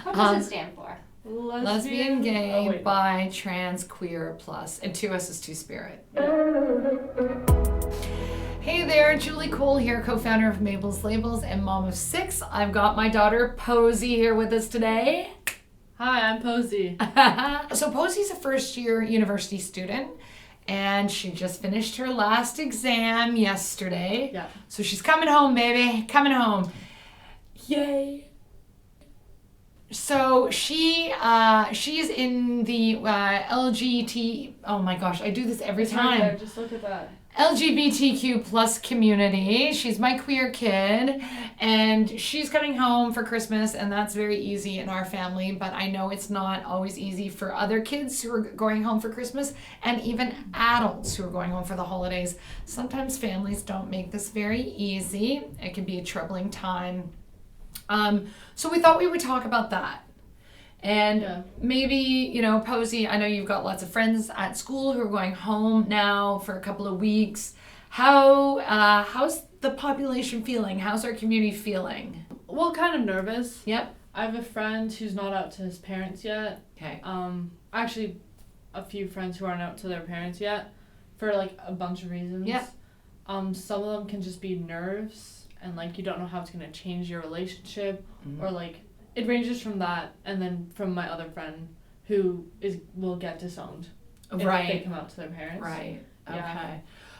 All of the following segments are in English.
What does it stand for? Lesbian, gay, bi, trans, queer, plus, and 2S is two-spirit. Hey there, Julie Cole here, co-founder of Mabel's Labels and mom of 6. I've got my daughter Posey here with us today. Hi, I'm Posey. So Posey's a first-year university student, and she just finished her last exam yesterday. Yeah. So she's coming home, baby, coming home. Yay. So she's in the LGBT. Oh my gosh, I do this every It's time. right there. Just look at that. LGBTQ plus community. She's my queer kid, and she's coming home for Christmas, and that's very easy in our family, but I know it's not always easy for other kids who are going home for Christmas, and even adults who are going home for the holidays. Sometimes families don't make this very easy. It can be a troubling time. So we thought we would talk about that. And maybe, Posey, I know you've got lots of friends at school who are going home now for a couple of weeks. How's the population feeling? How's our community feeling? Well, kind of nervous. Yep. I have a friend who's not out to his parents yet. Okay. Actually, a few friends who aren't out to their parents yet for, like, a bunch of reasons. Yeah. Some of them can just be nerves, and, like, you don't know how it's going to change your relationship, or, like, it ranges from that, and then from my other friend who will get disowned if they come out to their parents. Right. Yeah.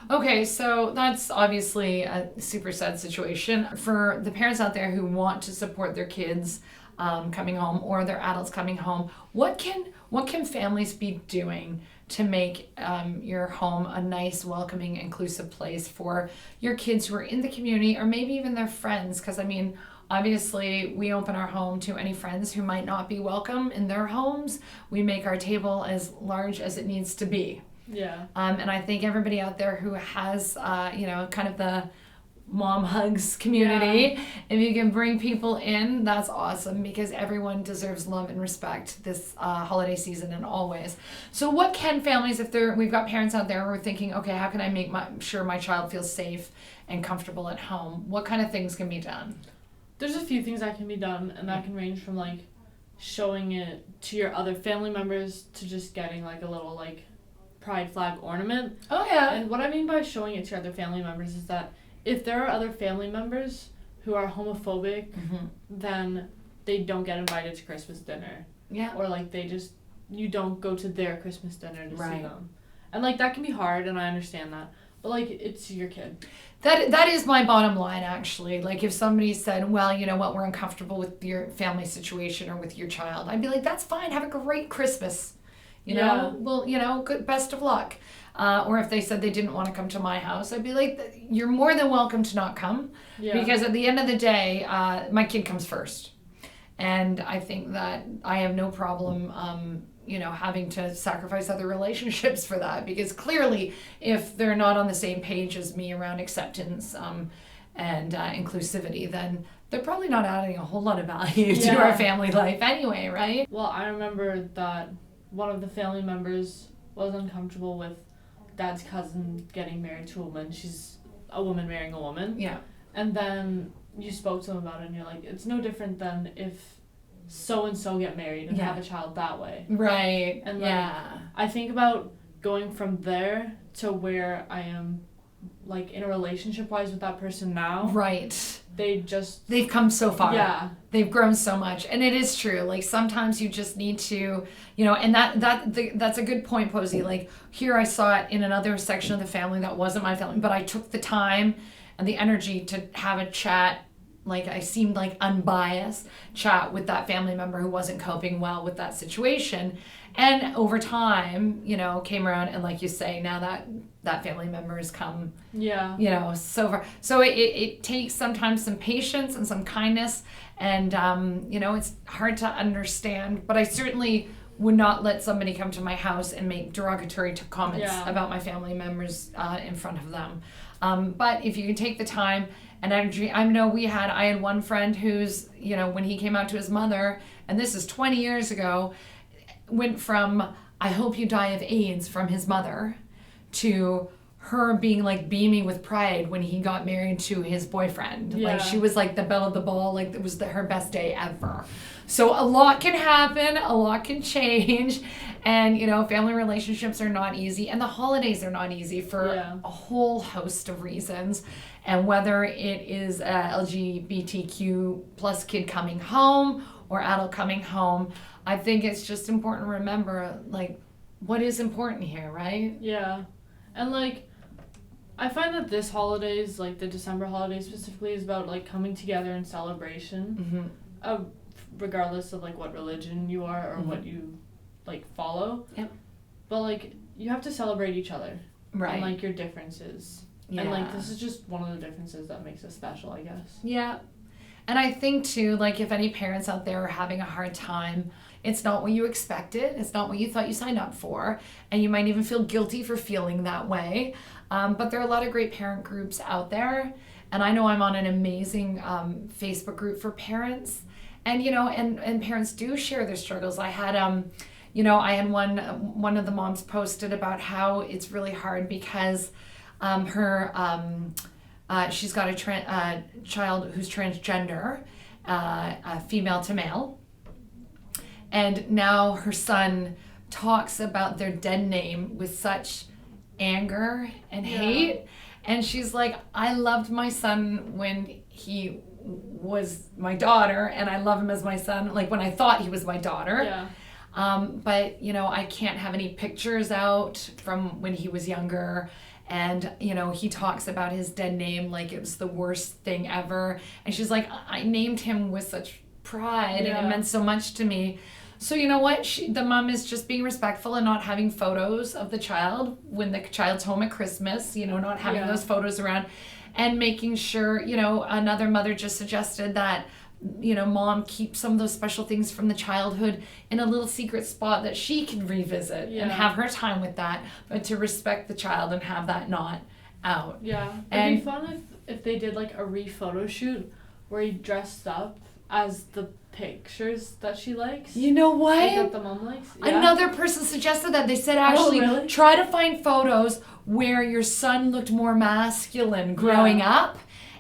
Okay, so that's obviously a super sad situation. For the parents out there who want to support their kids coming home or their adults coming home, what can families be doing to make your home a nice, welcoming, inclusive place for your kids who are in the community or maybe even their friends? Because, obviously, we open our home to any friends who might not be welcome in their homes. We make our table as large as it needs to be. Yeah. And I think everybody out there who has, kind of the mom hugs community, if you can bring people in, that's awesome, because everyone deserves love and respect this holiday season and always. So what can families, we've got parents out there who are thinking, okay, how can I make sure my child feels safe and comfortable at home? What kind of things can be done? There's a few things that can be done, and that can range from, like, showing it to your other family members to just getting, like, a little, like, pride flag ornament. Oh, yeah. And what I mean by showing it to your other family members is that if there are other family members who are homophobic, then they don't get invited to Christmas dinner. Yeah. Or, like, you don't go to their Christmas dinner to see them. And, like, that can be hard, and I understand that. But, like, it's your kid. That is my bottom line, actually. Like, if somebody said, well, you know what, we're uncomfortable with your family situation or with your child, I'd be like, that's fine. Have a great Christmas. You know? Well, good, best of luck. Or if they said they didn't want to come to my house, I'd be like, you're more than welcome to not come. Yeah. Because at the end of the day, my kid comes first. And I think that I have no problem having to sacrifice other relationships for that, because clearly if they're not on the same page as me around acceptance and inclusivity, then they're probably not adding a whole lot of value to our family life anyway, right? Well, I remember that one of the family members was uncomfortable with dad's cousin getting married to a woman. She's a woman marrying a woman. Yeah. And then you spoke to him about it, and you're like, it's no different than if so-and-so get married and have a child that way. Right. And I think about going from there to where I am, like, in a relationship-wise with that person now. Right. They've come so far. Yeah. They've grown so much. And it is true. Like, sometimes you just need to, and that's a good point, Posey. Like, here I saw it in another section of the family that wasn't my family, but I took the time and the energy to have a chat. Like, I seemed like unbiased chat with that family member who wasn't coping well with that situation. And over time, came around, and like you say, now that family member has come, so far. So it takes sometimes some patience and some kindness, and, it's hard to understand, but I certainly would not let somebody come to my house and make derogatory comments about my family members in front of them. But if you can take the time and energy, I had one friend who's, when he came out to his mother, and this is 20 years ago, went from, I hope you die of AIDS from his mother, to her being like beaming with pride when he got married to his boyfriend. Yeah. Like she was like the belle of the ball, like it was her best day ever. So a lot can happen, a lot can change, and family relationships are not easy, and the holidays are not easy for a whole host of reasons. And whether it is a LGBTQ plus kid coming home or adult coming home, I think it's just important to remember like what is important here, right? Yeah. And like I find that this holidays, like the December holidays specifically, is about like coming together in celebration, regardless of like what religion you are or what you like follow. Yep. But like you have to celebrate each other, Right. And like your differences, and like this is just one of the differences that makes us special, I guess. Yeah. And I think too, like if any parents out there are having a hard time, it's not what you expected. It's not what you thought you signed up for. And you might even feel guilty for feeling that way. But there are a lot of great parent groups out there. And I know I'm on an amazing Facebook group for parents. And, and parents do share their struggles. I had, I had one of the moms posted about how it's really hard because she's got a child who's transgender, female to male. And now her son talks about their dead name with such anger and hate. And she's like, I loved my son when he was my daughter, and I love him as my son, like when I thought he was my daughter. Yeah. But, I can't have any pictures out from when he was younger. And, he talks about his dead name like it was the worst thing ever. And she's like, I named him with such pride and it meant so much to me. So you know what? The mom is just being respectful and not having photos of the child when the child's home at Christmas, not having those photos around, and making sure, another mother just suggested that, mom keep some of those special things from the childhood in a little secret spot that she can revisit and have her time with that, but to respect the child and have that not out. Yeah. And it'd be fun if they did like a re-photo shoot where he dressed up as the pictures that she likes. You know what? Like that the mom likes. Yeah. Another person suggested that. They said actually try to find photos where your son looked more masculine growing up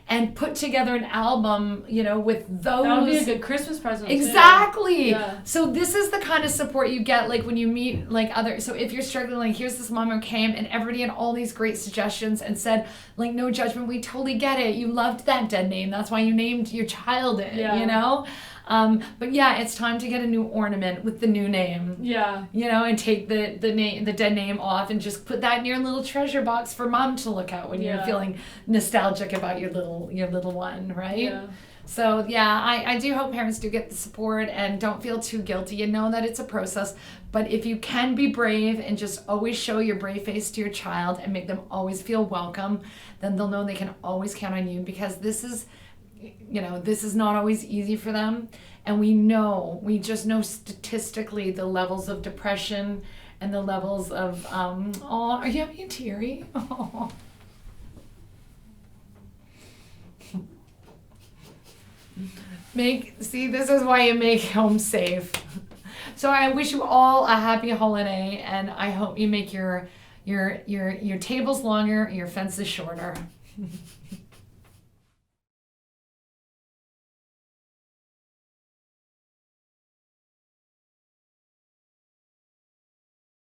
and put together an album, with those. That would be a good Christmas present. Exactly. Yeah. So this is the kind of support you get like when you meet like so if you're struggling, like here's this mom who came and everybody had all these great suggestions and said like no judgment, we totally get it. You loved that dead name. That's why you named your child it, But it's time to get a new ornament with the new name. Yeah. And take the dead name off and just put that in your little treasure box for mom to look at when you're feeling nostalgic about your little one, right? Yeah. So I do hope parents do get the support and don't feel too guilty and know that it's a process. But if you can be brave and just always show your brave face to your child and make them always feel welcome, then they'll know they can always count on you, because this is not always easy for them. And we just know statistically the levels of depression and the levels of, are you having a teary? Oh. This is why you make home safe. So I wish you all a happy holiday, and I hope you make your tables longer, your fences shorter.